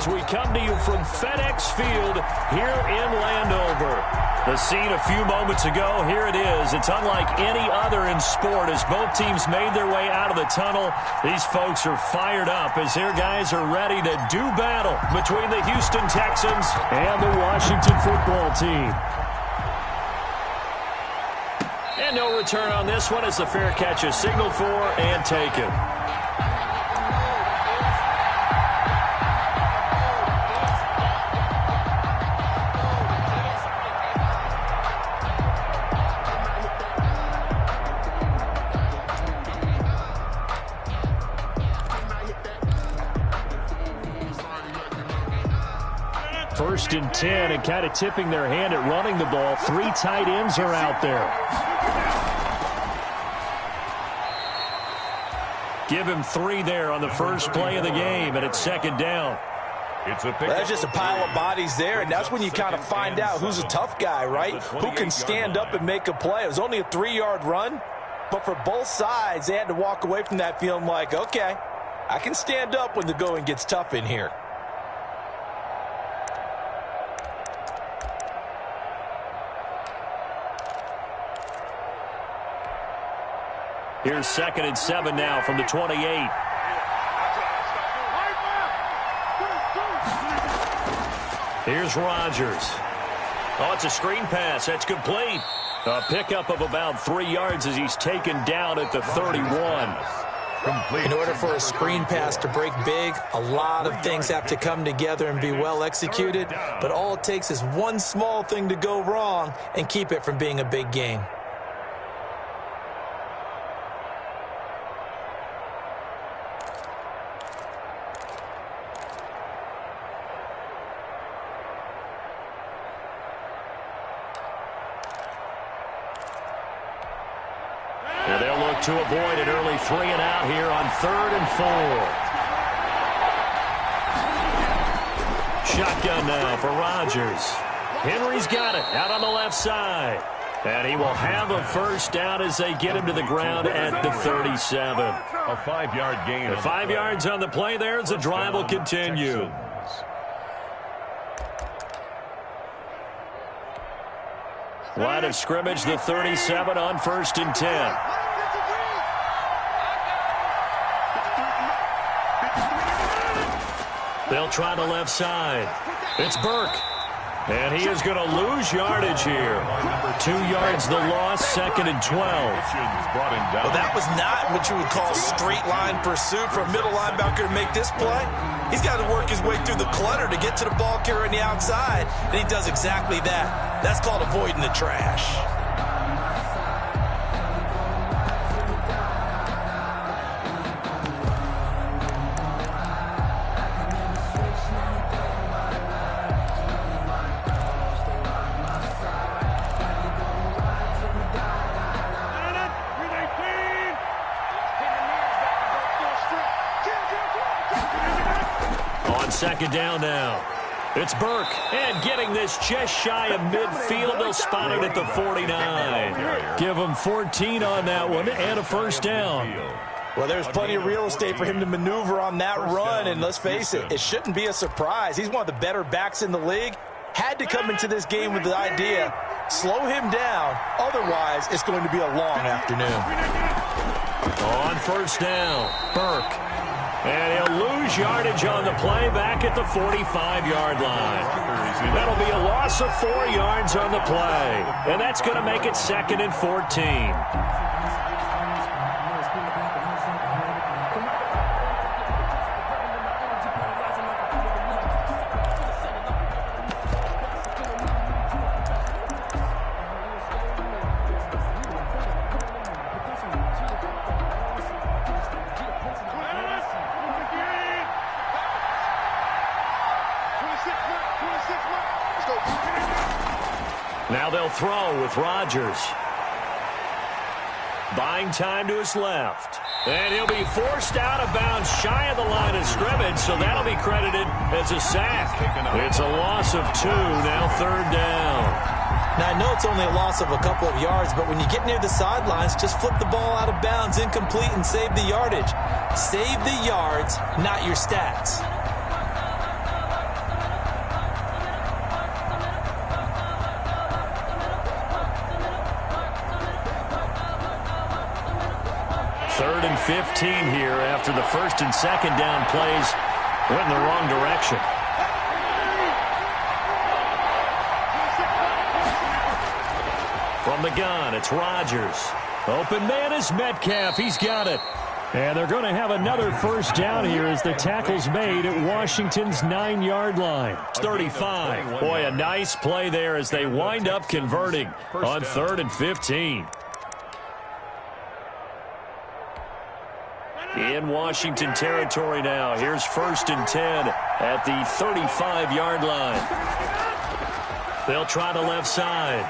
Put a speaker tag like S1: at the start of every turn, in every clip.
S1: as we come to you from FedEx Field here in Landover. The scene a few moments ago, here it is. It's unlike any other in sport as both teams made their way out of the tunnel. These folks are fired up as their guys are ready to do battle between the Houston Texans and the Washington football team. And no return on this one as the fair catch is signaled for and taken. First and 10, and kind of tipping their hand at running the ball. 3 tight ends are out there. Give him 3 there on the first play of the game, and it's second down.
S2: That's just a pile of bodies there, and that's when you kind of find out who's a tough guy, right? Who can stand up and make a play. It was only a 3-yard run, but for both sides, they had to walk away from that feeling like, okay, I can stand up when the going gets tough in here.
S1: Here's 2nd and 7 now from the 28. Here's Rodgers. Oh, it's a screen pass. That's complete. A pickup of about 3 yards as he's taken down at the 31.
S2: In order for a screen pass to break big, a lot of things have to come together and be well executed, but all it takes is one small thing to go wrong and keep it from being a big game.
S1: And they'll look to avoid an early 3 and out here on 3rd and 4. Shotgun now for Rodgers. Henry's got it out on the left side. And he will have a first down as they get him to the ground at the 37.
S3: A 5-yard gain.
S1: The 5 yards on the play there as the drive will continue. Line of scrimmage, the 37 on 1st and 10. They'll try the left side. It's Burke. And he is going to lose yardage here. 2 yards the loss, 2nd and 12.
S2: Well, that was not what you would call straight line pursuit for a middle linebacker to make this play. He's got to work his way through the clutter to get to the ball carrier on the outside, and he does exactly that. That's called avoiding the trash.
S1: On 2nd down now. It's Burke, and getting this just shy of midfield. They'll spot it at the 49. Give him 14 on that one and a first down.
S2: Well, there's plenty of real estate for him to maneuver on that run, and let's face it, it shouldn't be a surprise. He's one of the better backs in the league. Had to come into this game with the idea, slow him down, otherwise it's going to be a long afternoon.
S1: On first down, Burke. And he'll lose yardage on the play back at the 45-yard line. That'll be a loss of 4 yards on the play. And that's going to make it 2nd and 14. Now they'll throw with Rodgers. Buying time to his left. And he'll be forced out of bounds shy of the line of scrimmage, so that'll be credited as a sack. It's a loss of 2, now 3rd down.
S2: Now, I know it's only a loss of a couple of yards, but when you get near the sidelines, just flip the ball out of bounds, incomplete, and save the yardage. Save the yards, not your stats.
S1: 3rd and 15 here after the first and second down plays went in the wrong direction. From the gun, it's Rodgers. Open man is Metcalf. He's got it. And they're going to have another first down here as the tackle's made at Washington's 9-yard line. 35. Boy, a nice play there as they wind up converting on 3rd and 15. In Washington territory now. Here's 1st and 10 at the 35-yard line. They'll try the left side.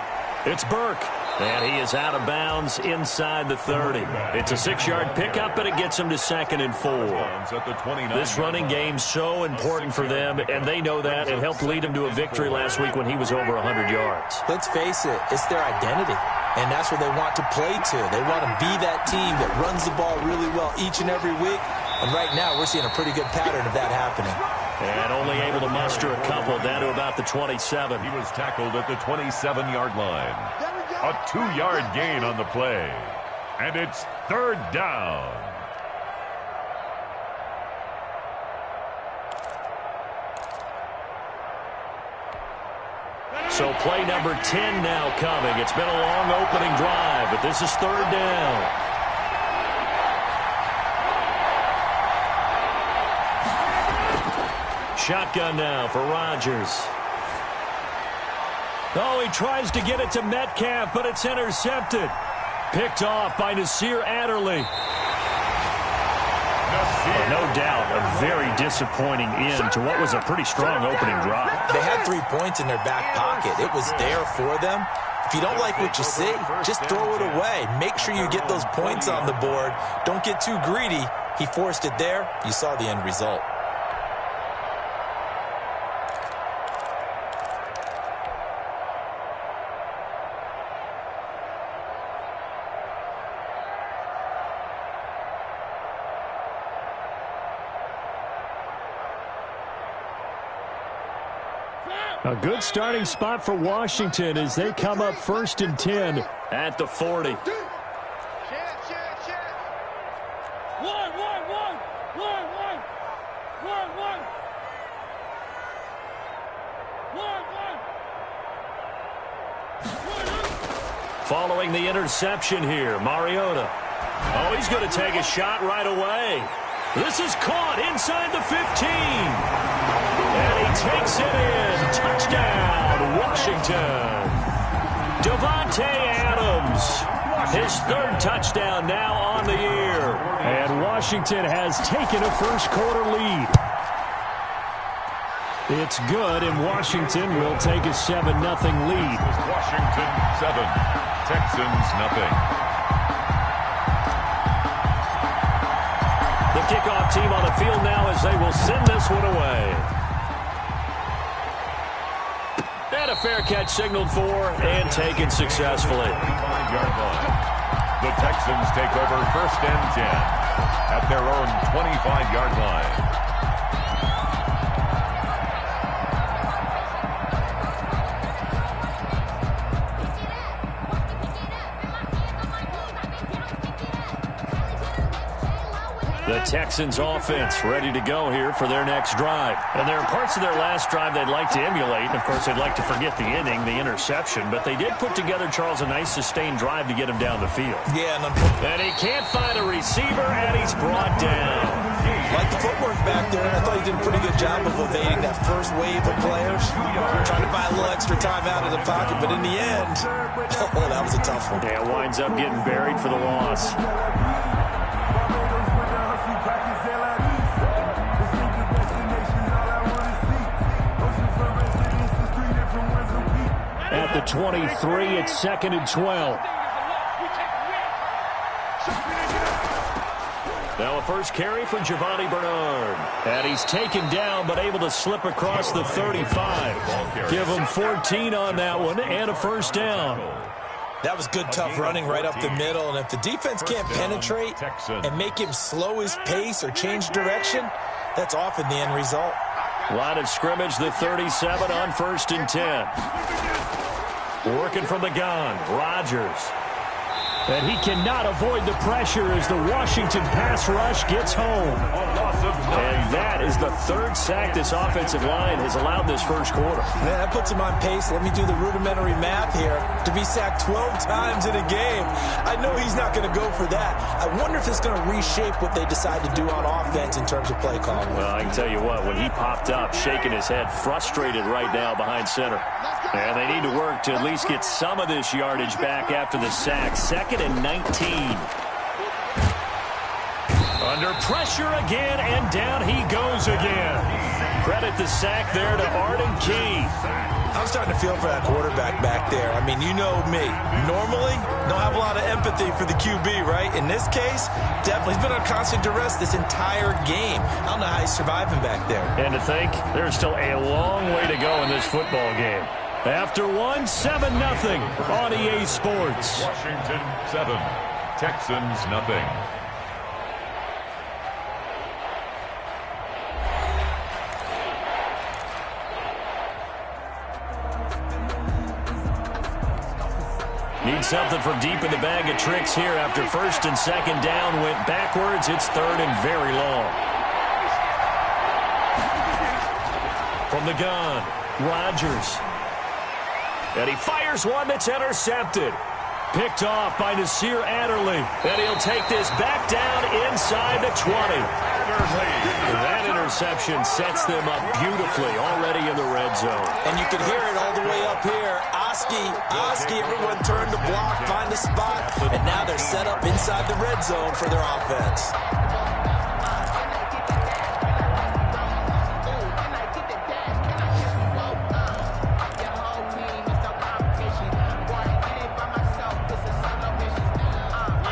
S1: It's Burke. And he is out of bounds inside the 30. It's a 6-yard pickup, but it gets him to 2nd and 4. This running game's so important for them, and they know that. It helped lead him to a victory last week when he was over 100 yards.
S2: Let's face it, it's their identity, and that's what they want to play to. They want to be that team that runs the ball really well each and every week, and right now we're seeing a pretty good pattern of that happening.
S1: And only able to muster a couple down to about the 27.
S3: He was tackled at the 27-yard line. A 2-yard gain on the play. And it's 3rd down.
S1: So play number 10 now coming. It's been a long opening drive, but this is 3rd down. Shotgun now for Rodgers. Oh, he tries to get it to Metcalf, but it's intercepted. Picked off by Nasir Adderley. No doubt, a very disappointing end to what was a pretty strong opening drive.
S2: They had 3 points in their back pocket. It was there for them. If you don't like what you see, just throw it away. Make sure you get those points on the board. Don't get too greedy. He forced it there. You saw the end result.
S1: A good starting spot for Washington as they come up 1st and 10 at the 40. Following the interception here, Mariota. Oh, he's going to take a shot right away. This is caught inside the 15. And he takes it in. Touchdown, Washington. Davante Adams. His 3rd touchdown now on the year. And Washington has taken a first-quarter lead. It's good, and Washington will take a 7-0 lead.
S3: Washington 7, Texans nothing.
S1: The kickoff team on the field now as they will send this one away. And a fair catch signaled for and taken successfully.
S3: 25-yard line. The Texans take over 1st and 10 at their own 25-yard line.
S1: The Texans offense ready to go here for their next drive. And there are parts of their last drive they'd like to emulate. And, of course, they'd like to forget the inning, the interception. But they did put together, Charles, a nice sustained drive to get him down the field.
S2: Yeah,
S1: and he can't find a receiver, and he's brought down.
S2: Like the footwork back there, I thought he did a pretty good job of evading that first wave of players. Trying to buy a little extra time out of the pocket, but in the end, oh, that was a tough one.
S1: Yeah, winds up getting buried for the loss. At the 23, it's 2nd and 12. Now a first carry for Giovanni Bernard. And he's taken down, but able to slip across the 35. Give him 14 on that one and a first down.
S2: That was good, tough running right up the middle. And if the defense can't penetrate and make him slow his pace or change direction, that's often the end result.
S1: Line of scrimmage, the 37 on 1st and 10. Working from the gun, Rodgers. And he cannot avoid the pressure as the Washington pass rush gets home. And that is the third sack this offensive line has allowed this first quarter.
S2: Man, that puts him on pace. Let me do the rudimentary math here. To be sacked 12 times in a game, I know he's not going to go for that. I wonder if it's going to reshape what they decide to do on offense in terms of play calling.
S1: Well, I can tell you what, when he popped up, shaking his head, frustrated right now behind center. And they need to work to at least get some of this yardage back after the sack. 2nd and 19. Under pressure again, and down he goes again. Credit the sack there to Arden Key.
S2: I'm starting to feel for that quarterback back there. I mean, you know me. Normally, don't have a lot of empathy for the QB, right? In this case, definitely. He's been on constant duress this entire game. I don't know how he's surviving back there.
S1: And to think, there's still a long way to go in this football game. After one, 7-0 on EA Sports.
S3: Washington 7, Texans nothing.
S1: Need something from deep in the bag of tricks here after 1st and 2nd down went backwards. It's 3rd and very long. From the gun, Rodgers. And he fires one that's intercepted. Picked off by Nasir Adderley. And he'll take this back down inside the 20. That interception sets them up beautifully already in the red zone.
S2: And you can hear it all the way up here. Oski, everyone turned to block, find a spot, and now they're set up inside the red zone for their offense.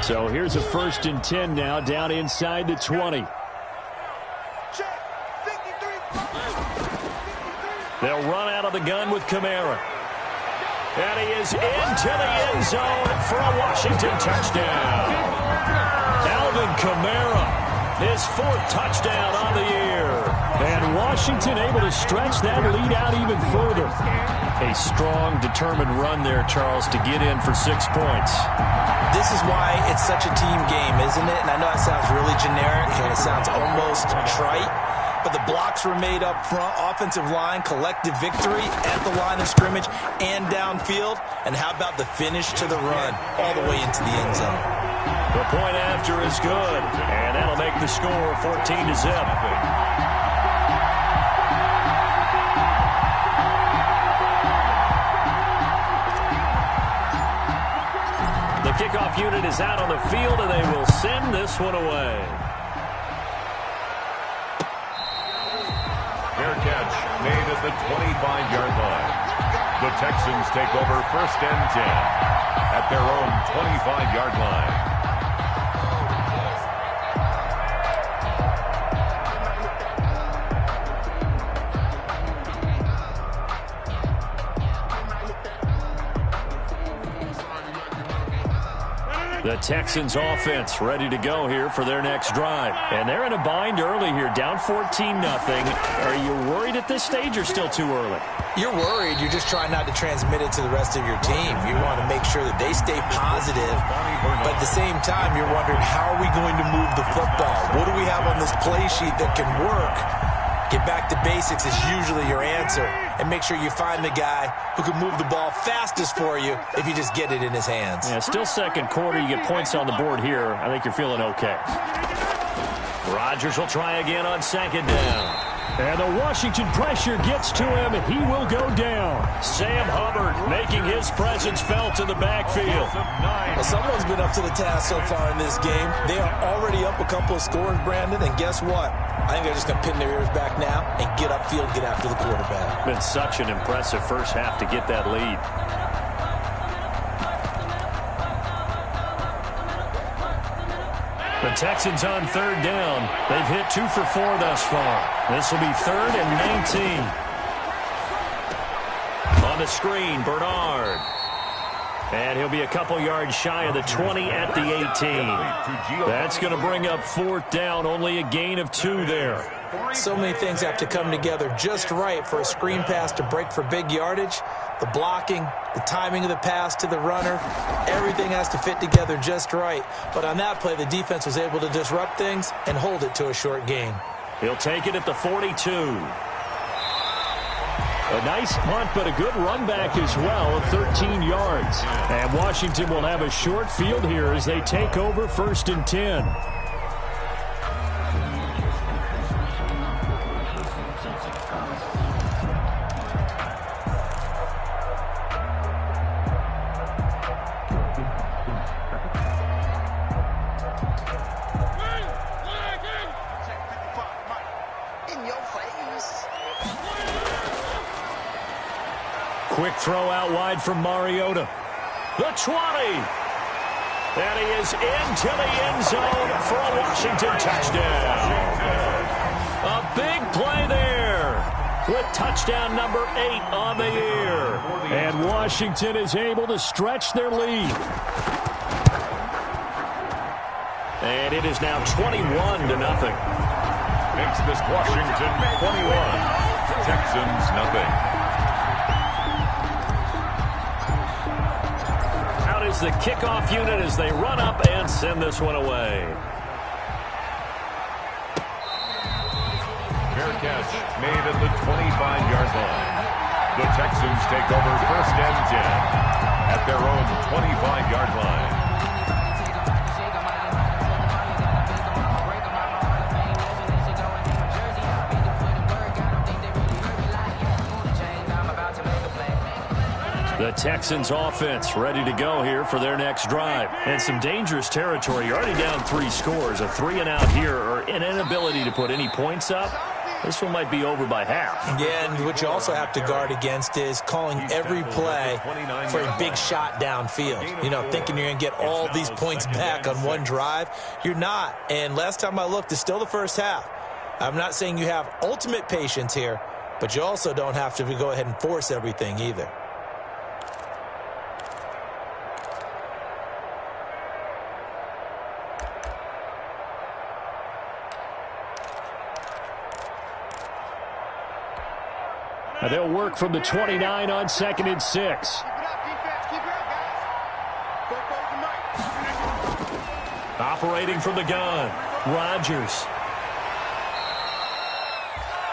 S1: So here's a 1st and 10 now, down inside the 20. They'll run out of the gun with Kamara. And he is into the end zone for a Washington touchdown. Alvin Kamara, his 4th touchdown on the year. And Washington able to stretch that lead out even further. A strong, determined run there, Charles, to get in for 6 points.
S2: This is why it's such a team game, isn't it? And I know it sounds really generic and it sounds almost trite, but the blocks were made up front, offensive line, collective victory at the line of scrimmage and downfield. And how about the finish to the run all the way into the end zone?
S1: The point after is good, and that'll make the score 14-0. The kickoff unit is out on the field, and they will send this one away.
S3: Fair catch made at the 25-yard line. The Texans take over 1st and 10 at their own 25-yard line.
S1: The Texans offense ready to go here for their next drive. And they're in a bind early here, down 14-0. Are you worried at this stage or still too early?
S2: You're worried. You're just trying not to transmit it to the rest of your team. You want to make sure that they stay positive. But at the same time, you're wondering, how are we going to move the football? What do we have on this play sheet that can work? Get back to basics is usually your answer. And make sure you find the guy who can move the ball fastest for you if you just get it in his hands.
S1: Yeah, still 2nd quarter. You get points on the board here. I think you're feeling okay. Rodgers will try again on 2nd down. And the Washington pressure gets to him, and he will go down. Sam Hubbard making his presence felt in the backfield.
S2: Well, someone's been up to the task so far in this game. They are already up a couple of scores, Brandon, and guess what? I think they're just going to pin their ears back now and get upfield, get after the quarterback.
S1: Been such an impressive first half to get that lead. The Texans on 3rd down. They've hit 2 for 4 thus far. This will be 3rd and 19. On the screen, Bernard. And he'll be a couple yards shy of the 20 at the 18. That's going to bring up 4th down, only a gain of 2 there.
S2: So many things have to come together just right for a screen pass to break for big yardage. The blocking, the timing of the pass to the runner, everything has to fit together just right. But on that play, the defense was able to disrupt things and hold it to a short gain.
S1: He'll take it at the 42. A nice punt, but a good run back as well of 13 yards. And Washington will have a short field here as they take over 1st and 10. Quick throw out wide from Mariota. The 20. And he is into the end zone for a Washington touchdown. A big play there with touchdown number 8 on the year. And Washington is able to stretch their lead. And it is now 21-0.
S3: Makes this Washington 21. Texans nothing.
S1: Is the kickoff unit as they run up and send this one away.
S3: Fair catch made at the 25-yard line. The Texans take over 1st and 10 at their own 25-yard line.
S1: The Texans offense ready to go here for their next drive. And some dangerous territory. You're already down 3 scores. A 3-and-out here or an inability to put any points up. This one might be over by half.
S2: Yeah, and what you also have to guard against is calling every play for a big shot downfield. You know, thinking you're going to get all these points back on one drive. You're not. And last time I looked, it's still the first half. I'm not saying you have ultimate patience here, but you also don't have to go ahead and force everything either.
S1: They'll work from the 29 on 2nd and 6. Operating from the gun, Rodgers.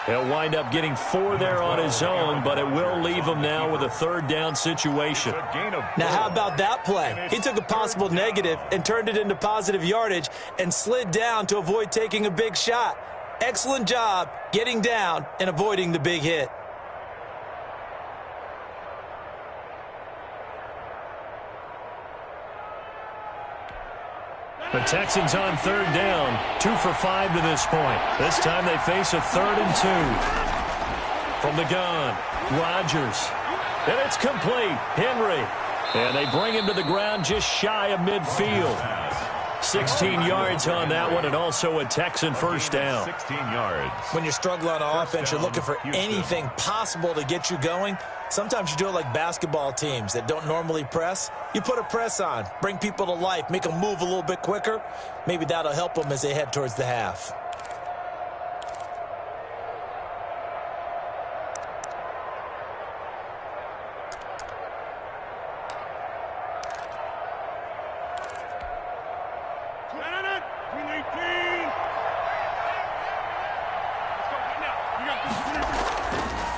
S1: He'll wind up getting 4 there on his own, but it will leave him now with a 3rd down situation.
S2: Now, how about that play? He took a possible negative and turned it into positive yardage and slid down to avoid taking a big shot. Excellent job getting down and avoiding the big hit.
S1: The Texans on 3rd down, 2 for 5 to this point. This time they face a 3rd and 2. From the gun, Rodgers. And it's complete. Henry. And they bring him to the ground just shy of midfield. 16 yards on that one, and also a Texan 1st down.
S3: 16 yards.
S2: When you're struggling on offense, you're looking for anything possible to get you going. Sometimes you do it like basketball teams that don't normally press. You put a press on, bring people to life, make them move a little bit quicker. Maybe that'll help them as they head towards the half.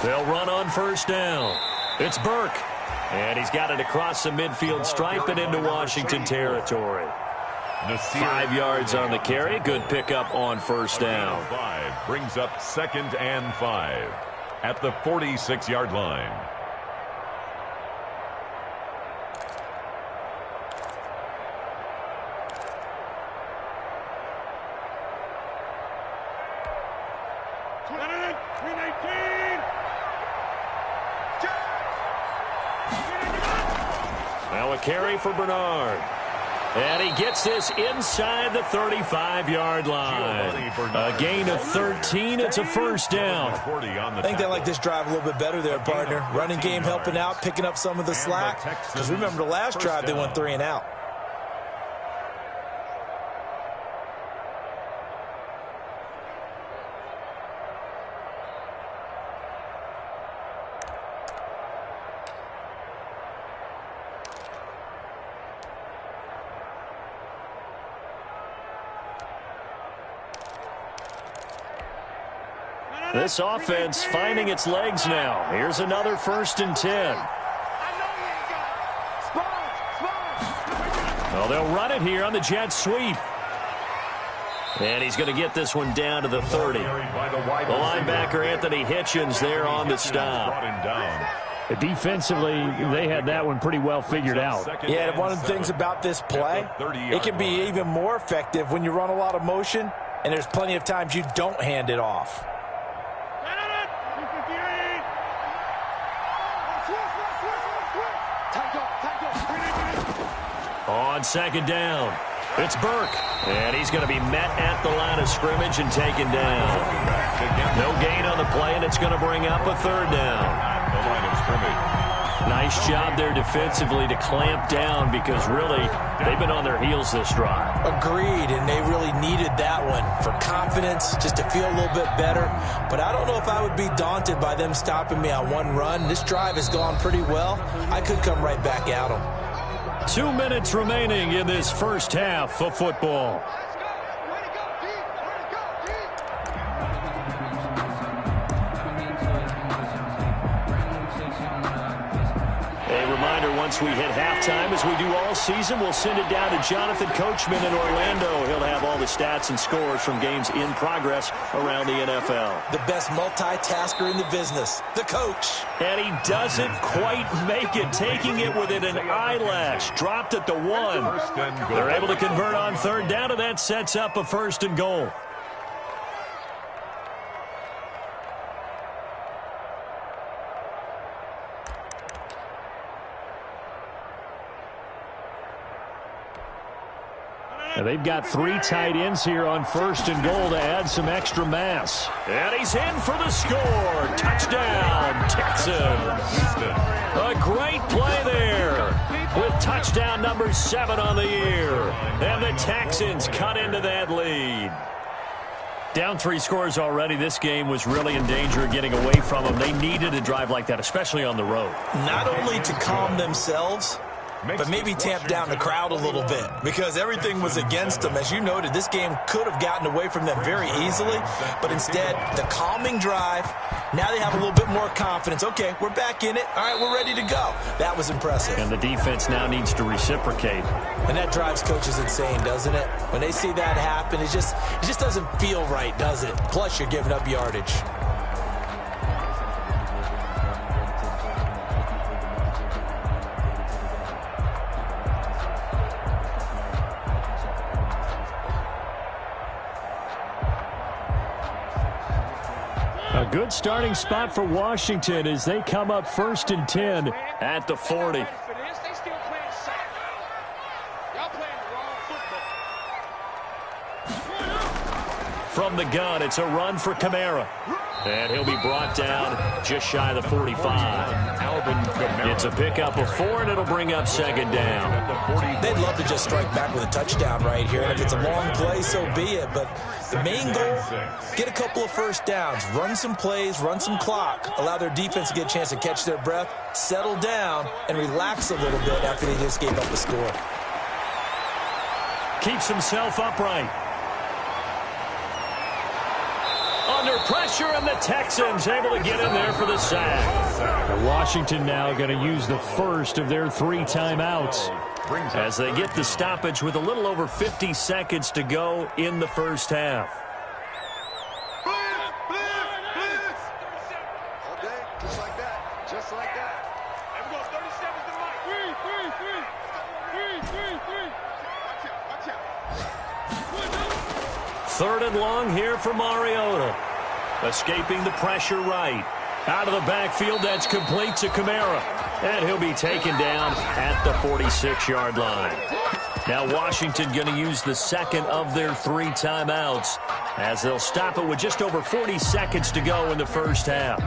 S1: They'll run on 1st down. It's Burke. And he's got it across the midfield stripe and into Washington territory. 5 yards on the carry. Good pickup on 1st down.
S3: 5 brings up 2nd and 5 at the 46-yard line.
S1: Now a carry for Bernard. And he gets this inside the 35-yard line. A gain of 13. It's a first down.
S2: I think they like this drive a little bit better there, partner. Running game helping out, picking up some of the slack. Because remember the last drive, they went 3 and out.
S1: This offense finding its legs now. Here's another 1st and 10. Well, they'll run it here on the jet sweep. And he's going to get this one down to the 30. The linebacker, Anthony Hitchens, there on the stop.
S4: Defensively, they had that one pretty well figured out.
S2: Yeah, and one of the things about this play, it can be even more effective when you run a lot of motion, and there's plenty of times you don't hand it off.
S1: On 2nd down, it's Burke. And he's going to be met at the line of scrimmage and taken down. No gain on the play, and it's going to bring up a 3rd down. Nice job there defensively to clamp down because really they've been on their heels this drive.
S2: Agreed, and they really needed that one for confidence, just to feel a little bit better. But I don't know if I would be daunted by them stopping me on one run. This drive has gone pretty well. I could come right back at them.
S1: 2 minutes remaining in this first half of football. Once we hit halftime, as we do all season, we'll send it down to Jonathan Coachman in Orlando. He'll have all the stats and scores from games in progress around the NFL.
S2: The best multitasker in the business, the coach.
S1: And he doesn't quite make it, taking it within an eyelash. Dropped at the 1. They're able to convert on 3rd down, and that sets up a 1st and goal.
S4: And they've got 3 tight ends here on 1st and goal to add some extra mass.
S1: And he's in for the score. Touchdown, Texans. A great play there with touchdown number 7 on the year. And the Texans cut into that lead. Down 3 scores already. This game was really in danger of getting away from them. They needed a drive like that, especially on the road.
S2: Not only to calm themselves, but maybe tamp down the crowd a little bit because everything was against them. As you noted, this game could have gotten away from them very easily, but instead, the calming drive, now they have a little bit more confidence. Okay, we're back in it. All right, we're ready to go. That was impressive.
S1: And the defense now needs to reciprocate.
S2: And that drives coaches insane, doesn't it? When they see that happen, it just doesn't feel right, does it? Plus, you're giving up yardage.
S4: A good starting spot for Washington as they come up 1st and 10
S1: at the 40. From the gun, it's a run for Kamara. And he'll be brought down just shy of the 45. It's a pickup of 4, and it'll bring up 2nd down.
S2: They'd love to just strike back with a touchdown right here. And if it's a long play, so be it. But the main goal, get a couple of 1st downs, run some plays, run some clock, allow their defense to get a chance to catch their breath, settle down, and relax a little bit after they just gave up a score.
S1: Keeps himself upright. Under pressure, and the Texans able to get in there for the sack.
S4: Washington now going to use the first of their 3 timeouts
S1: as they get the stoppage with a little over 50 seconds to go in the first half.
S5: Just like that. Just like that. And we go 30 seconds to Mike.
S1: Third and long here for Mariota. Escaping the pressure right. Out of the backfield, that's complete to Kamara. And he'll be taken down at the 46-yard line. Now Washington going to use the second of their 3 timeouts as they'll stop it with just over 40 seconds to go in the first half.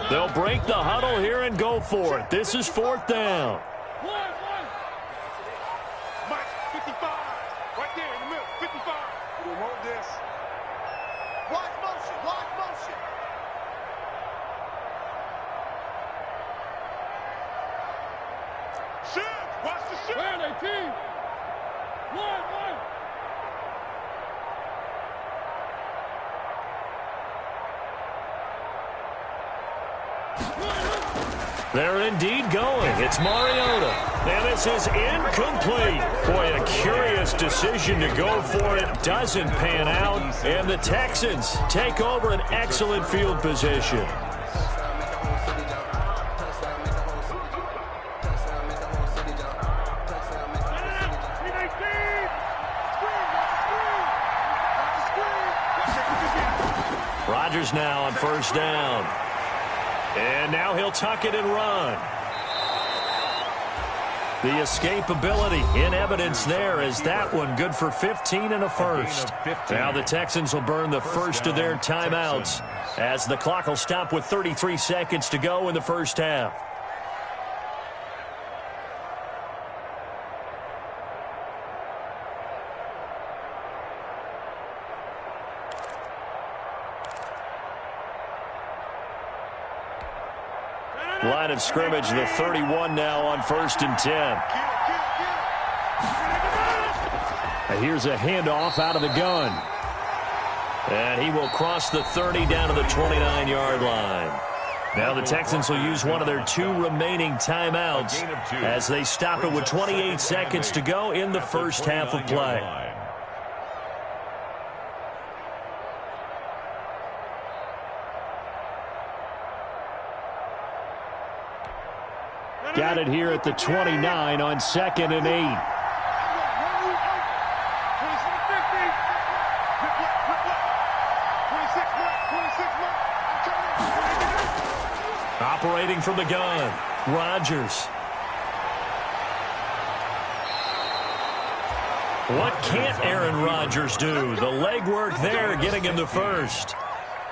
S1: They'll break the huddle here and go for it. This is 4th down.
S5: Mike, 55. Right there in the middle, 55. We want this. Watch motion, watch motion. Shift, watch the shift. Where are they, team? One.
S1: They're indeed going. It's Mariota. And this is incomplete. Boy, a curious decision to go for it. Doesn't pan out. And the Texans take over an excellent field position. Rodgers now on 1st down. And now he'll tuck it and run. The escapability in evidence there as that one good for 15 and a first. Now the Texans will burn the first of their timeouts as the clock will stop with 33 seconds to go in the first half. Line of scrimmage, the 31 now on 1st and 10. And here's a handoff out of the gun. And he will cross the 30 down to the 29-yard line. Now the Texans will use one of their 2 remaining timeouts as they stop it with 28 seconds to go in the first half of play. Got it here at the 29 on 2nd and 8. Operating from the gun, Rodgers. What can't Aaron Rodgers do? The legwork there getting him the first.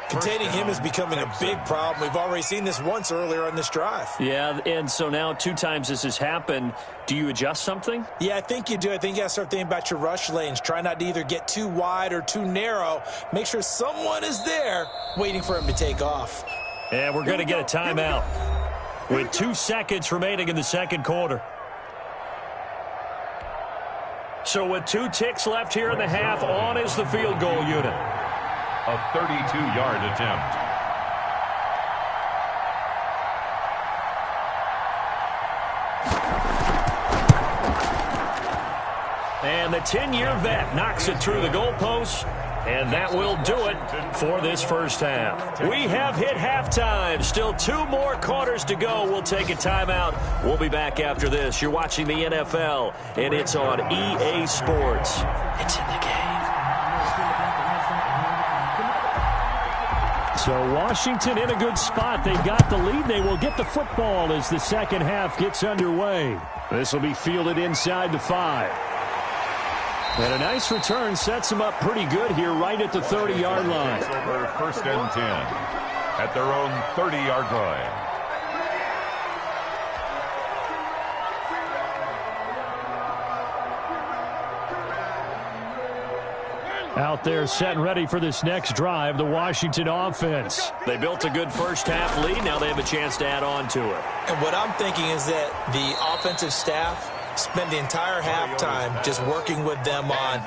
S2: Containing him is becoming a big problem. We've already seen this once earlier on this drive.
S1: Yeah, and so now 2 times this has happened. Do you adjust something?
S2: Yeah, I think you do. I think you got to start thinking about your rush lanes. Try not to either get too wide or too narrow. Make sure someone is there waiting for him to take off.
S1: And we're going to get a timeout with 2 seconds remaining in the second quarter. So with 2 ticks left here in the half, on is the field goal unit.
S3: A 32-yard attempt.
S1: And the 10-year vet knocks it through the goalpost, and that will do it for this first half. We have hit halftime. Still 2 more quarters to go. We'll take a timeout. We'll be back after this. You're watching the NFL, and it's on EA Sports. It's in the game.
S4: So Washington in a good spot. They've got the lead. They will get the football as the second half gets underway. This will be fielded inside the 5. And a nice return sets them up pretty good here right at the 30-yard line.
S3: Over 1st and 10 at their own 30-yard line.
S4: Out there set and ready for this next drive, the Washington offense.
S1: They built a good first half lead. Now they have a chance to add on to it.
S2: And what I'm thinking is that the offensive staff spend the entire halftime just working with them on,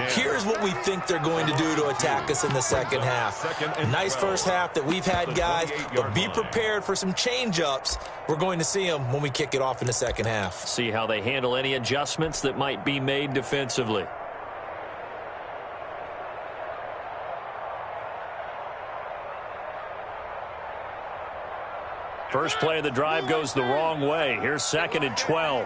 S2: here's what we think they're going to do to attack us in the second half. Nice first half that we've had, guys, but be prepared for some change-ups. We're going to see them when we kick it off in the second half.
S1: See how they handle any adjustments that might be made defensively. First play of the drive goes the wrong way. Here's 2nd and 12.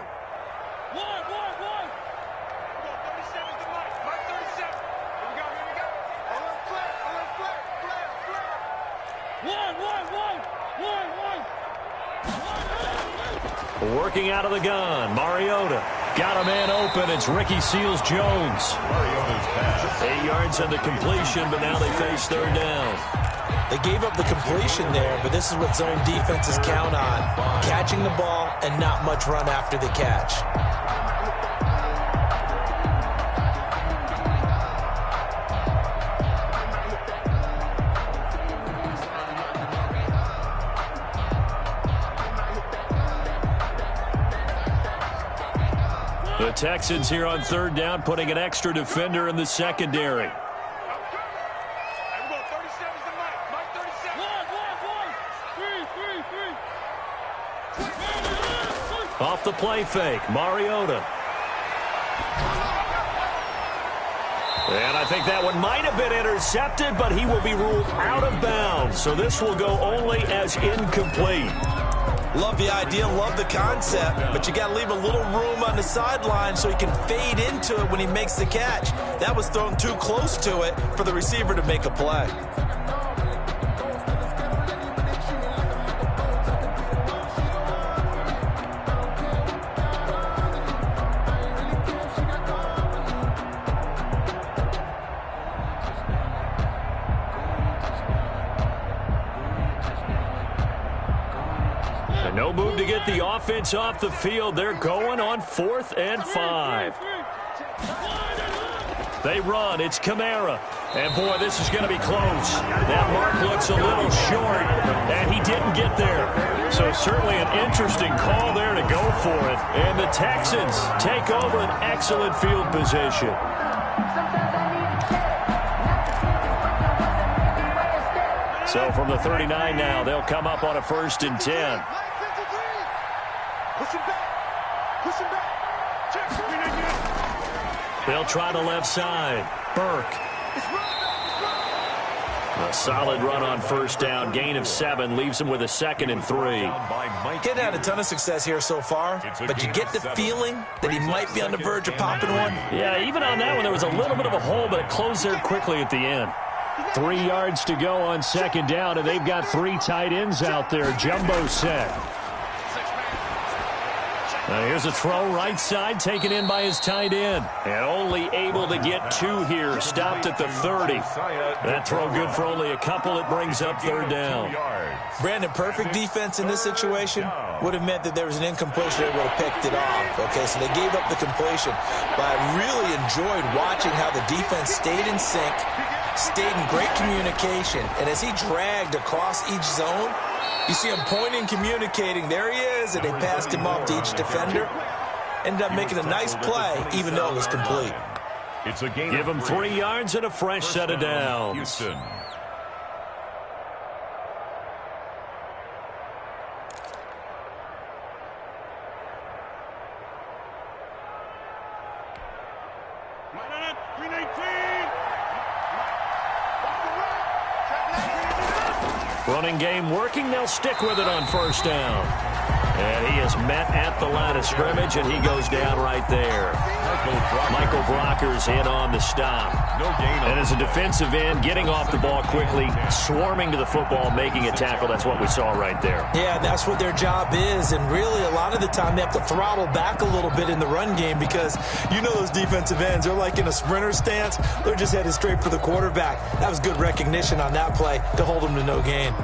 S1: Working out of the gun, Mariota. Got a man open. It's Ricky Seals-Jones. 8 yards on the completion, but now they face 3rd down.
S2: They gave up the completion there, but this is what zone defenses count on. Catching the ball and not much run after the catch.
S1: The Texans here on 3rd down, putting an extra defender in the secondary. Off the play fake, Mariota. And I think that one might have been intercepted, but he will be ruled out of bounds. So this will go only as incomplete.
S2: Love the idea, love the concept, but you got to leave a little room on the sideline so he can fade into it when he makes the catch. That was thrown too close to it for the receiver to make a play.
S1: No move to get the offense off the field. They're going on 4th and 5. They run. It's Kamara. And, boy, this is going to be close. That mark looks a little short, and he didn't get there. So certainly an interesting call there to go for it. And the Texans take over an excellent field position. So from the 39 now, they'll come up on a 1st and 10. They'll try the left side. Burke. A solid run on 1st down. Gain of 7 leaves him with a 2nd and 3.
S2: Getting had a ton of success here so far, but you get the feeling that he might be on the verge of popping one.
S1: Yeah, even on that one, there was a little bit of a hole, but it closed there quickly at the end. 3 yards to go on 2nd down, and they've got 3 tight ends out there. Jumbo set. Now here's a throw right side, taken in by his tight end. And only able to get 2 here, stopped at the 30. That throw good for only a couple. It brings up 3rd down.
S2: Brandon, perfect defense in this situation would have meant that there was an incompletion. They would have picked it off. Okay, so they gave up the completion. But I really enjoyed watching how the defense stayed in sync, stayed in great communication. And as he dragged across each zone, you see him pointing, communicating. There he is, and they passed him off to each defender. Ended up making a nice play, even though it was complete.
S1: Give him 3 yards and a fresh set of downs.
S3: Houston.
S1: Running game working. They'll stick with it on 1st down. And he is met at the line of scrimmage, and he goes down right there. Michael Brockers in on the stop. And as a defensive end, getting off the ball quickly, swarming to the football, making a tackle. That's what we saw right there.
S2: Yeah, that's what their job is. And really, a lot of the time, they have to throttle back a little bit in the run game because you know those defensive ends, they're like in a sprinter stance. They're just headed straight for the quarterback. That was good recognition on that play to hold them to no gain.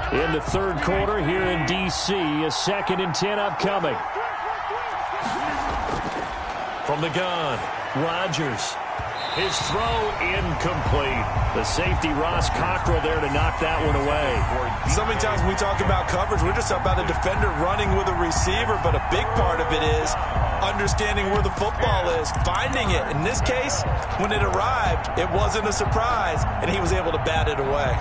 S1: In the 3rd quarter here in D.C., a 2nd and 10 upcoming. From the gun, Rodgers. His throw incomplete. The safety, Ross Cockrell, there to knock that one away.
S2: So many times when we talk about coverage, we're just about a defender running with a receiver, but a big part of it is understanding where the football is, finding it. In this case, when it arrived, it wasn't a surprise, and he was able to bat it away.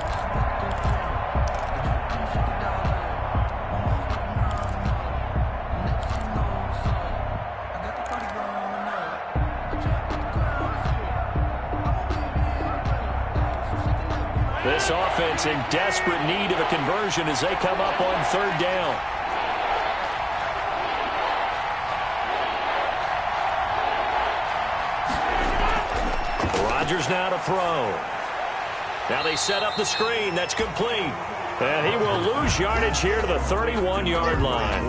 S1: This offense in desperate need of a conversion as they come up on 3rd down. Rodgers now to throw. Now they set up the screen. That's complete. And he will lose yardage here to the 31-yard line.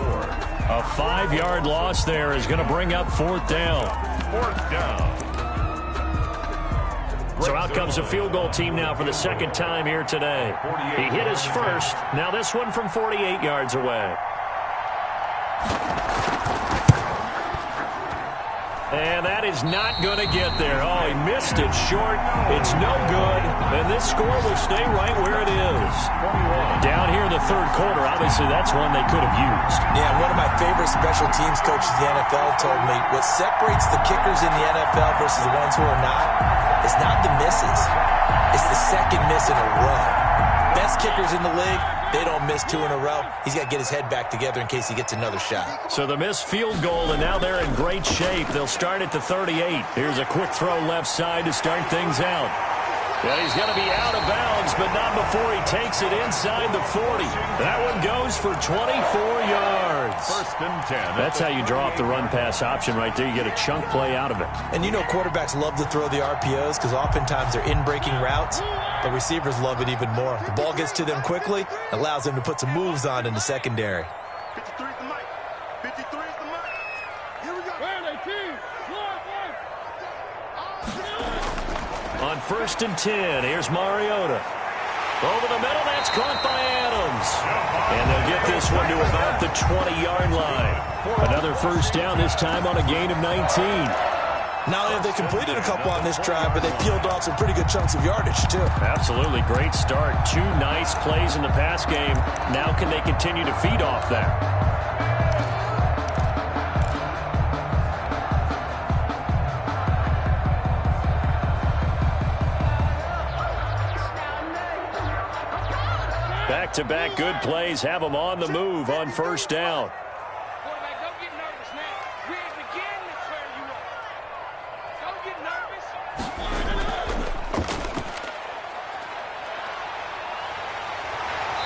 S1: A 5-yard loss there is going to bring up 4th down.
S3: 4th down.
S1: So out comes a field goal team now for the 2nd time here today. He hit his first. Now this one from 48 yards away. And that is not going to get there. Oh, he missed it short. It's no good. And this score will stay right where it is. Down here in the 3rd quarter, obviously that's one they could have used.
S2: Yeah, one of my favorite special teams coaches in the NFL told me what separates the kickers in the NFL versus the ones who are not is not the misses. It's the 2nd miss in a row. Best kickers in the league, they don't miss 2 in a row. He's got to get his head back together in case he gets another shot.
S1: So the missed field goal, and now they're in great shape. They'll start at the 38. Here's a quick throw left side to start things out. And he's going to be out of bounds, but not before he takes it inside the 40. That one goes for 24 yards.
S3: 1st and 10.
S1: That's how you draw up the run-pass option right there. You get a chunk play out of it.
S2: And you know quarterbacks love to throw the RPOs because oftentimes they're in-breaking routes. But receivers love it even more. The ball gets to them quickly, allows them to put some moves on in the secondary.
S5: 53 is the mic. 53 is the mic. Here we go. Where are they, team?
S1: On 1st and 10, here's Mariota. Over the middle, that's caught by Adams. And they'll get this one to about the 20-yard line. Another 1st down, this time on a gain of 19.
S2: Not only have they completed a couple on this drive, but they peeled off some pretty good chunks of yardage, too.
S1: Absolutely. Great start. 2 nice plays in the pass game. Now can they continue to feed off that? Back-to-back good plays have them on the move on 1st down.
S5: Quarterback, don't get nervous now. We're at the beginning to clear you up. Don't get nervous.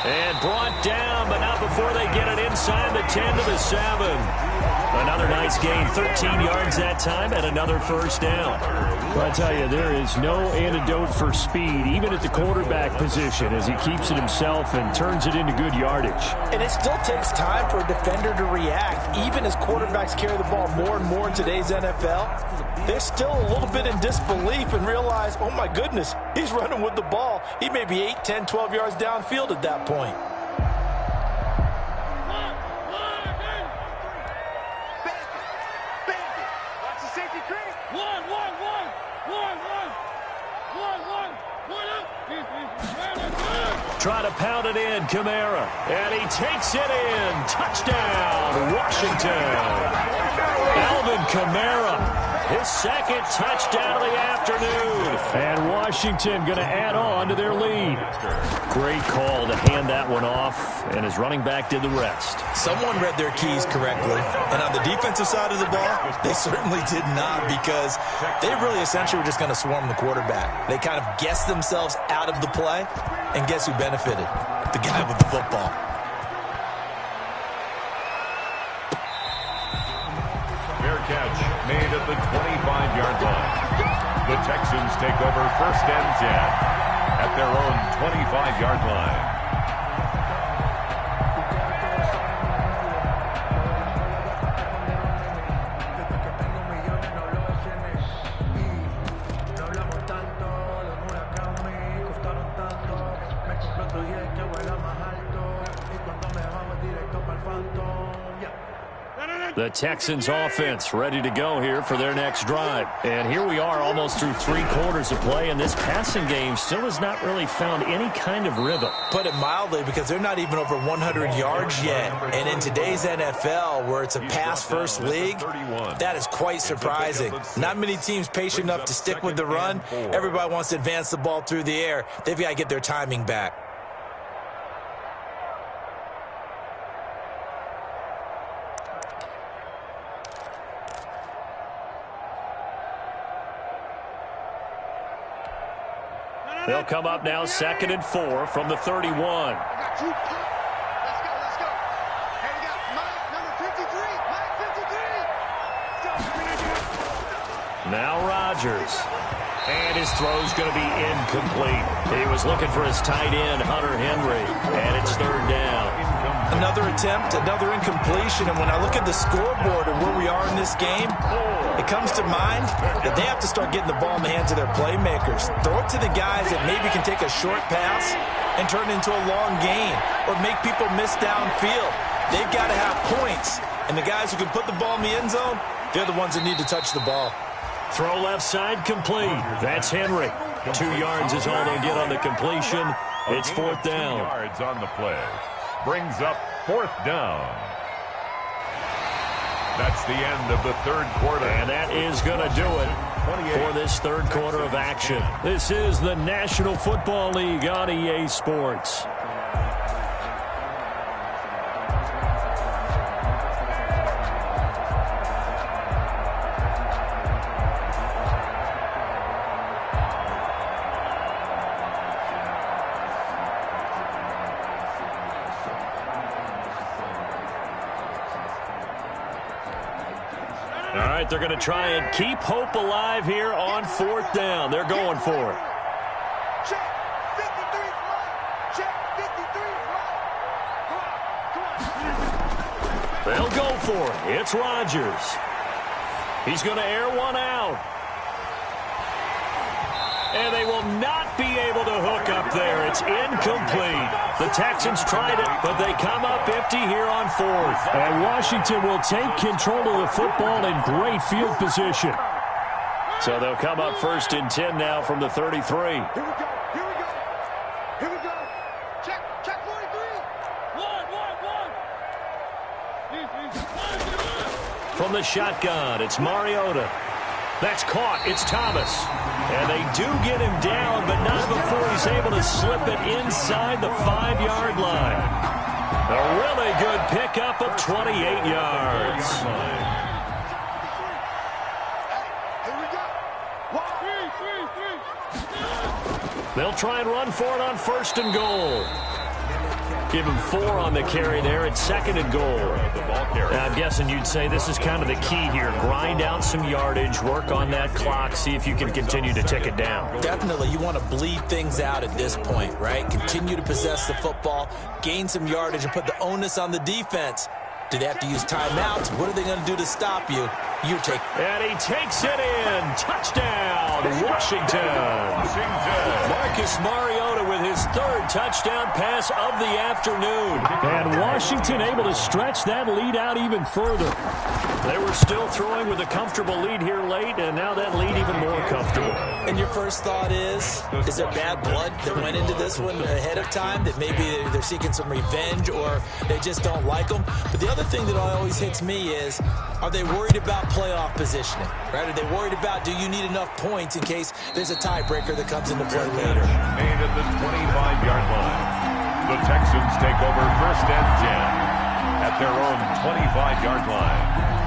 S1: And brought down, but not before they get it inside the 10 to the 7. Another nice gain, 13 yards that time, and another 1st down.
S4: Well, I tell you, there is no antidote for speed, even at the quarterback position, as he keeps it himself and turns it into good yardage.
S2: And it still takes time for a defender to react. Even as quarterbacks carry the ball more and more in today's NFL, they're still a little bit in disbelief and realize, oh my goodness, he's running with the ball. He may be 8, 10, 12 yards downfield at that point.
S1: Try to pound it in, Kamara. And he takes it in. Touchdown, Washington. Alvin Kamara, his 2nd touchdown of the afternoon.
S4: And Washington going to add on to their lead.
S1: Great call to hand that one off, and his running back did the rest.
S2: Someone read their keys correctly, and on the defensive side of the ball, they certainly did not, because they really essentially were just going to swarm the quarterback. They kind of guessed themselves out of the play, and guess who benefited? The guy with the football.
S3: Fair catch made at the 25-yard line. The Texans take over 1st and 10 at their own 25-yard line.
S1: The Texans offense ready to go here for their next drive. And here we are almost through 3 quarters of play, and this passing game still has not really found any kind of rhythm.
S2: Put it mildly, because they're not even over 100 yards yet. And in today's NFL, where it's a pass-first league, that is quite surprising. Not many teams patient enough to stick with the run. Everybody wants to advance the ball through the air. They've got to get their timing back.
S1: They'll come up now 2nd and 4 from the 31.
S5: Let's go, let's go. Hey, we got Mike, number 53. Mike, 53.
S1: Now Rodgers. And his throw's going to be incomplete. He was looking for his tight end, Hunter Henry, and it's 3rd down.
S2: Another attempt, another incompletion, and when I look at the scoreboard and where we are in this game, it comes to mind that they have to start getting the ball in the hands of their playmakers. Throw it to the guys that maybe can take a short pass and turn it into a long gain or make people miss downfield. They've got to have points, and the guys who can put the ball in the end zone, they're the ones that need to touch the ball.
S1: Throw left side complete. That's Henry. 2 yards is all they'll get on the completion. It's 4th down.
S3: 2 yards on the play. Brings up 4th down. That's the end of the 3rd quarter.
S1: And that is going to do it for this 3rd quarter of action. This is the National Football League on EA Sports. They're going to try and keep hope alive here on 4th down. They're going for it.
S5: Check, 53 flag. Check, 53 flag. Come on.
S1: They'll go for it. It's Rodgers. He's going to air one out. And they will not be able to hook up there. It's incomplete. The Texans tried it, but they come up empty here on 4th.
S4: And Washington will take control of the football in great field position.
S1: So they'll come up 1st and 10 now from the 33.
S5: Here we go. Here we go. Here we go. Check 43. One.
S1: From the shotgun, it's Mariota. That's caught. It's Thomas. And they do get him down, but not before he's able to slip it inside the 5-yard line. A really good pickup of 28 yards.
S5: Here we go.
S1: They'll try and run for it on 1st and goal. Give him 4 on the carry there at 2nd and goal. Now, I'm guessing you'd say this is kind of the key here. Grind out some yardage, work on that clock, see if you can continue to tick it down.
S2: Definitely, you want to bleed things out at this point, right? Continue to possess the football, gain some yardage, and put the onus on the defense. Do they have to use timeouts? What are they going to do to stop you? You take.
S1: And he takes it in. Touchdown, Washington. Marcus Mariota with his 3rd touchdown pass of the afternoon.
S4: And Washington able to stretch that lead out even further.
S1: They were still throwing with a comfortable lead here late, and now that lead even more comfortable.
S2: And your first thought is there bad blood that went into this one ahead of time, that maybe they're seeking some revenge or they just don't like them? But the other thing that always hits me is, are they worried about playoff positioning, right? Are they worried about, do you need enough points in case there's a tiebreaker that comes into play later?
S3: Made at the 25-yard line. The Texans take over 1st and 10 at their own 25-yard line.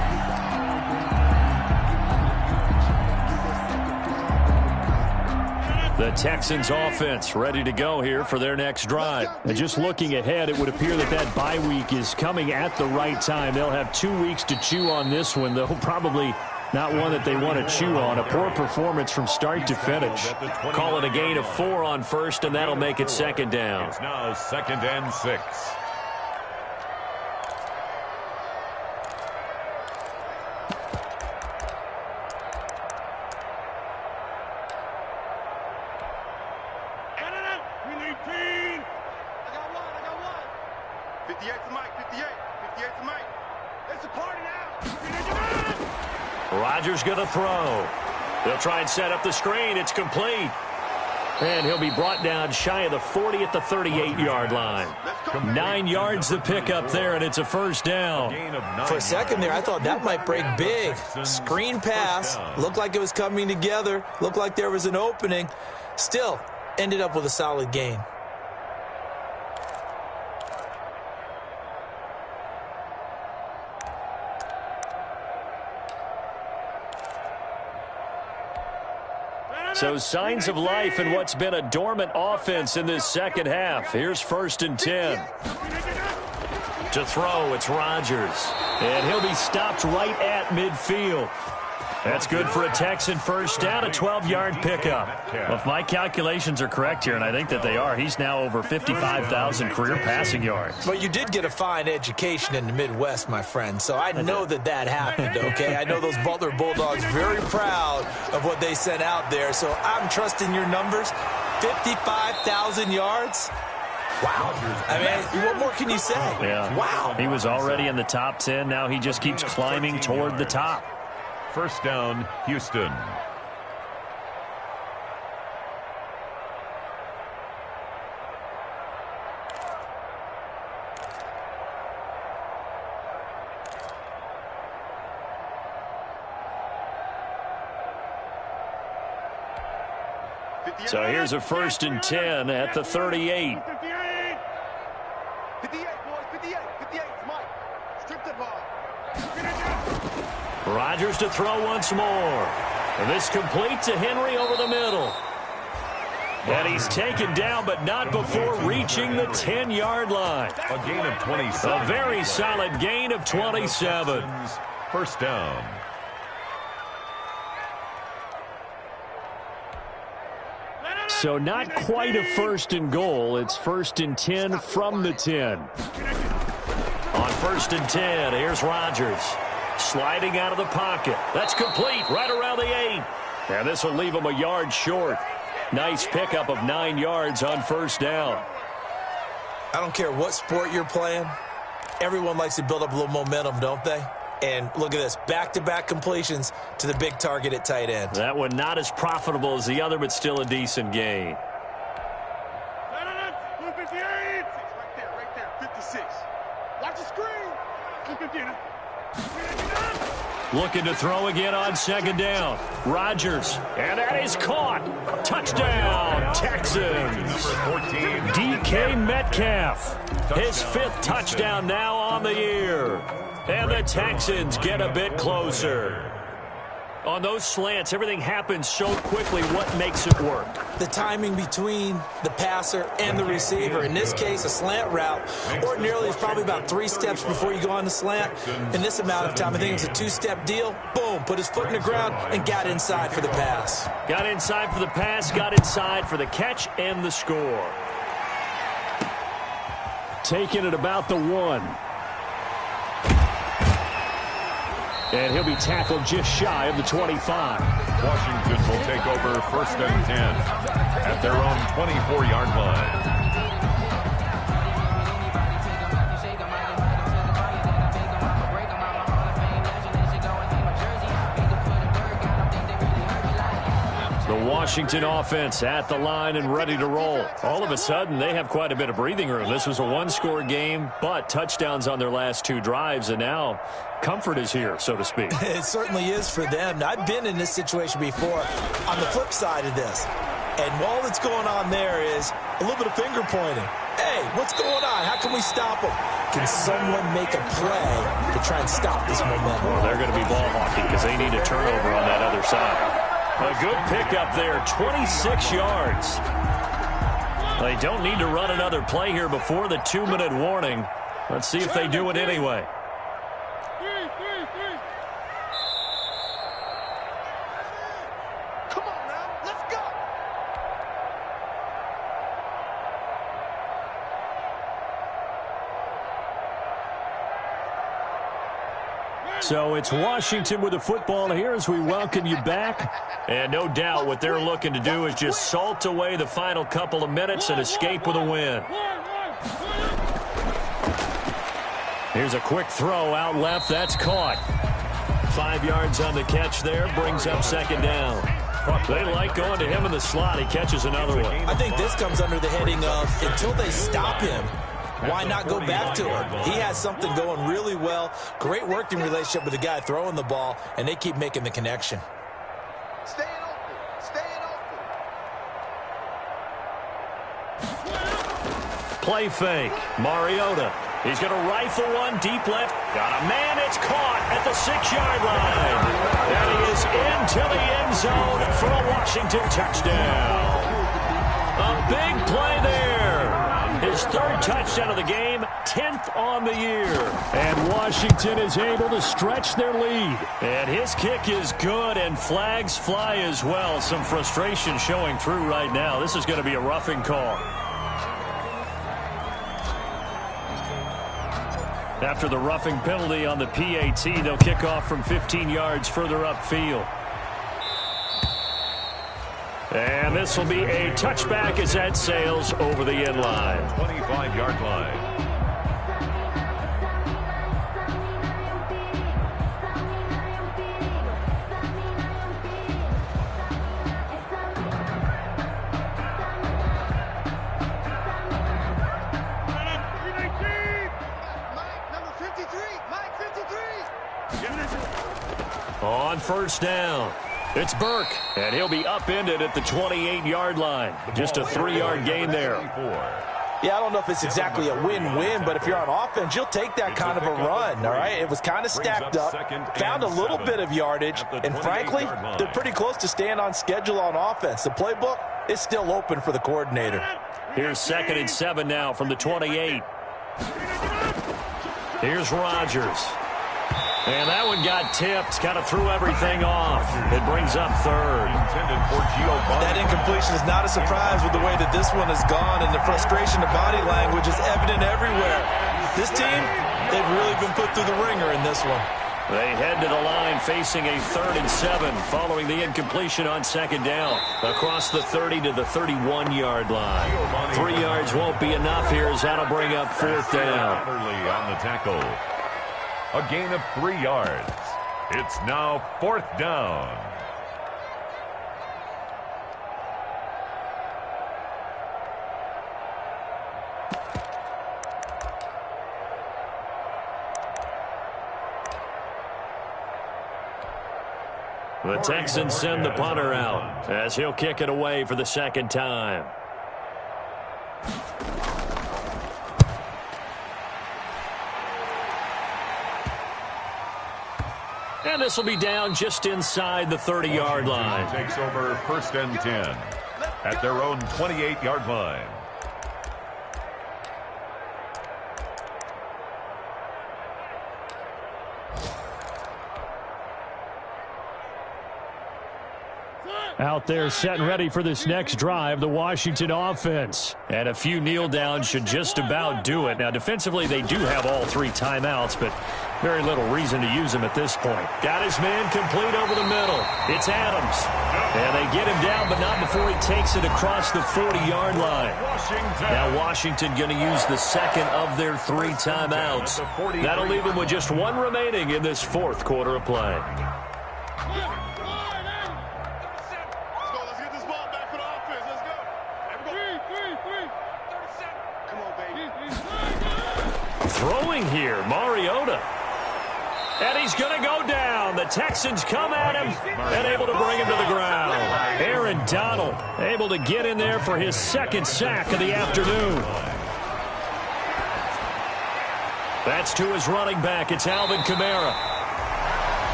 S1: The Texans offense ready to go here for their next drive.
S4: And just looking ahead, it would appear that bye week is coming at the right time. They'll have 2 weeks to chew on this one, though probably not one that they want to chew on. A poor performance from start to finish.
S1: Call it a gain of 4 on 1st, and that'll make it 2nd down.
S3: It's now 2nd and 6.
S1: Rodgers going to throw. They'll try and set up the screen. It's complete. And he'll be brought down shy of the 40 at the 38-yard line. 9 yards to pick up there, and it's a 1st down.
S2: For a second there, I thought that might break big. Screen pass. Looked like it was coming together. Looked like there was an opening. Still, ended up with a solid gain.
S1: So signs of life in what's been a dormant offense in this second half. Here's 1st and 10. To throw, it's Rodgers. And he'll be stopped right at midfield. That's good for a Texan first down, a 12-yard pickup. Well, if my calculations are correct here, and I think that they are, he's now over 55,000 career passing yards.
S2: But you did get a fine education in the Midwest, my friend, so I know that happened, okay? I know those Butler Bulldogs very proud of what they sent out there, so I'm trusting your numbers. 55,000 yards? Wow. I mean, what more can you say?
S1: Yeah.
S2: Wow.
S1: He was already in the top 10. Now he just keeps climbing toward the top.
S3: First down, Houston.
S1: So here's a 1st and 10 at the 38.
S5: 58, boys, 58, 58, Mike. Strip the ball.
S1: Rodgers to throw once more. And this complete to Henry over the middle. And he's taken down, but not before reaching the 10-yard line.
S3: A gain of 27.
S1: A very solid gain of 27.
S3: First down.
S4: So not quite a 1st and goal. It's 1st and 10 from the 10.
S1: On 1st and 10, here's Rodgers. Sliding out of the pocket. That's complete right around the 8. And this will leave him a yard short. Nice pickup of 9 yards on 1st down.
S2: I don't care what sport you're playing. Everyone likes to build up a little momentum, don't they? And look at this, back-to-back completions to the big target at tight end.
S1: That one not as profitable as the other, but still a decent gain.
S5: Right there, 56. Watch the screen. 259.
S1: Looking to throw again on 2nd down. Rodgers, and that is caught. Touchdown, Texans. DK Metcalf, his 5th touchdown now on the year. And the Texans get a bit closer. On those slants, everything happens so quickly. What makes it work?
S2: The timing between the passer and the receiver. In this case, a slant route. Ordinarily, it's probably about 3 steps before you go on the slant. In this amount of time, I think it's a 2-step deal. Boom, put his foot in the ground and got inside for the pass.
S1: Got inside for the pass, got inside for the catch and the score.
S4: Taking it about the 1. And he'll be tackled just shy of the 25.
S3: Washington will take over 1st and 10 at their own 24-yard line.
S1: The Washington offense at the line and ready to roll. All of a sudden, they have quite a bit of breathing room. This was a 1-score game, but touchdowns on their last 2 drives, and now comfort is here, so to speak.
S2: It certainly is for them. I've been in this situation before on the flip side of this. And all that's going on there is a little bit of finger pointing. Hey, what's going on? How can we stop them? Can someone make a play to try and stop this momentum?
S1: Well, they're going to be ball hawking because they need a turnover on that other side. A good pickup there, 26 yards. They don't need to run another play here before the 2-minute warning. Let's see if they do it anyway.
S5: Come on now, let's go.
S4: So it's Washington with the football here as we welcome you back.
S1: And no doubt what they're looking to do is just salt away the final couple of minutes and escape with a win. Here's a quick throw out left. That's caught. 5 yards on the catch there. Brings up 2nd down. They like going to him in the slot. He catches another one.
S2: I think this comes under the heading of until they stop him, why not go back to him? He has something going really well. Great working relationship with the guy throwing the ball, and they keep making the connection.
S5: Staying open. Staying open.
S1: Play fake. Mariota. He's going to rifle one deep left. Got a man, it's caught at the 6-yard line. And he is into the end zone for a Washington touchdown. A big play there. His 3rd touchdown of the game, 10th on the year.
S4: And Washington is able to stretch their lead.
S1: And his kick is good, and flags fly as well. Some frustration showing through right now. This is going to be a roughing call. After the roughing penalty on the PAT, they'll kick off from 15 yards further upfield. And this will be a touchback as that sails over the end line.
S3: 25-yard line.
S1: On first down, it's Burke, and he'll be upended at the 28-yard line. Just a 3-yard gain there.
S2: Yeah, I don't know if it's exactly a win-win, but if you're on offense, you'll take that kind of a run, all right? It was kind of stacked up, found a little bit of yardage, and frankly, they're pretty close to staying on schedule on offense. The playbook is still open for the coordinator.
S1: Here's 2nd and 7 now from the 28. Here's Rodgers. And that one got tipped, kind of threw everything off. It brings up 3rd.
S2: That incompletion is not a surprise with the way that this one has gone, and the frustration of body language is evident everywhere. This team, they've really been put through the ringer in this one.
S1: They head to the line facing a 3rd and 7 following the incompletion on 2nd down. Across the 30 to the 31-yard line. 3 yards won't be enough here as that'll bring up 4th down.
S3: On the tackle. A gain of 3 yards. It's now 4th down.
S1: The Texans send the punter out as he'll kick it away for the 2nd time. And this will be down just inside the 30-yard line.
S3: Takes over 1st and 10 at their own 28-yard line.
S4: Out there set and ready for this next drive, the Washington offense.
S1: And a few kneel downs should just about do it. Now, defensively, they do have all 3 timeouts, but very little reason to use them at this point. Got his man complete over the middle. It's Adams. And they get him down, but not before he takes it across the 40-yard line. Now, Washington going to use the 2nd of their 3 timeouts. That'll leave them with just 1 remaining in this 4th quarter of play. Throwing here, Mariota. And he's going to go down. The Texans come at him and able to bring him to the ground. Aaron Donald able to get in there for his 2nd sack of the afternoon. That's to his running back. It's Alvin Kamara.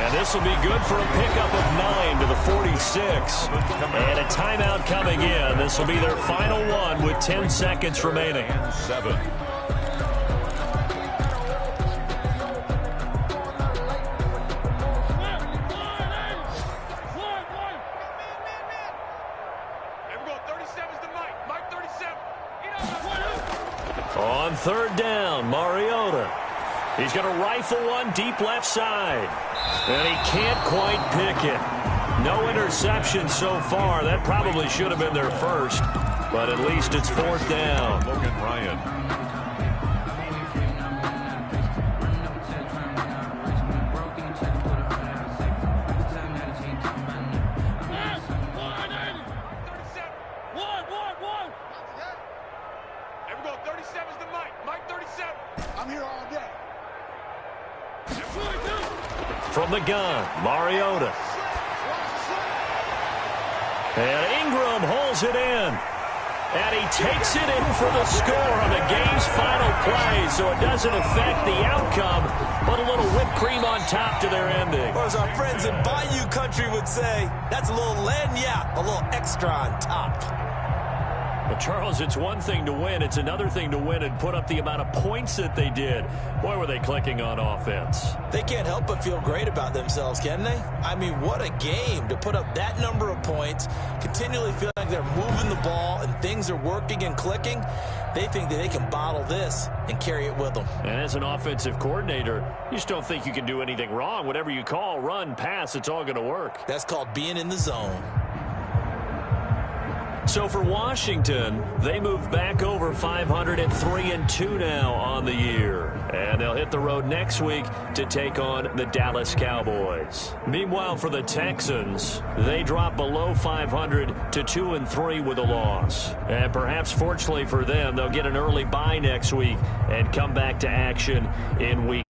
S1: And this will be good for a pickup of 9 to the 46. And a timeout coming in. This will be their final one with 10 seconds remaining.
S3: 7.
S1: On 3rd down, Mariota. He's going to rifle one deep left side. And he can't quite pick it. No interception so far. That probably should have been their first. But at least it's 4th down.
S3: Logan Ryan.
S1: From the gun, Mariota. And Ingram hauls it in. And he takes it in for the score on the game's final play, so it doesn't affect the outcome, but a little whipped cream on top to their ending.
S2: Or as our friends in Bayou Country would say, that's a little lagniappe, a little extra on top.
S1: Well, Charles, it's one thing to win. It's another thing to win and put up the amount of points that they did. Boy, were they clicking on offense.
S2: They can't help but feel great about themselves, can they? I mean, what a game to put up that number of points, continually feel like they're moving the ball and things are working and clicking. They think that they can bottle this and carry it with them.
S1: And as an offensive coordinator, you just don't think you can do anything wrong. Whatever you call, run, pass, it's all going to work.
S2: That's called being in the zone.
S1: So for Washington, they move back over 500 at 3-2 now on the year. And they'll hit the road next week to take on the Dallas Cowboys. Meanwhile, for the Texans, they drop below 500 to 2-3 with a loss. And perhaps fortunately for them, they'll get an early bye next week and come back to action in week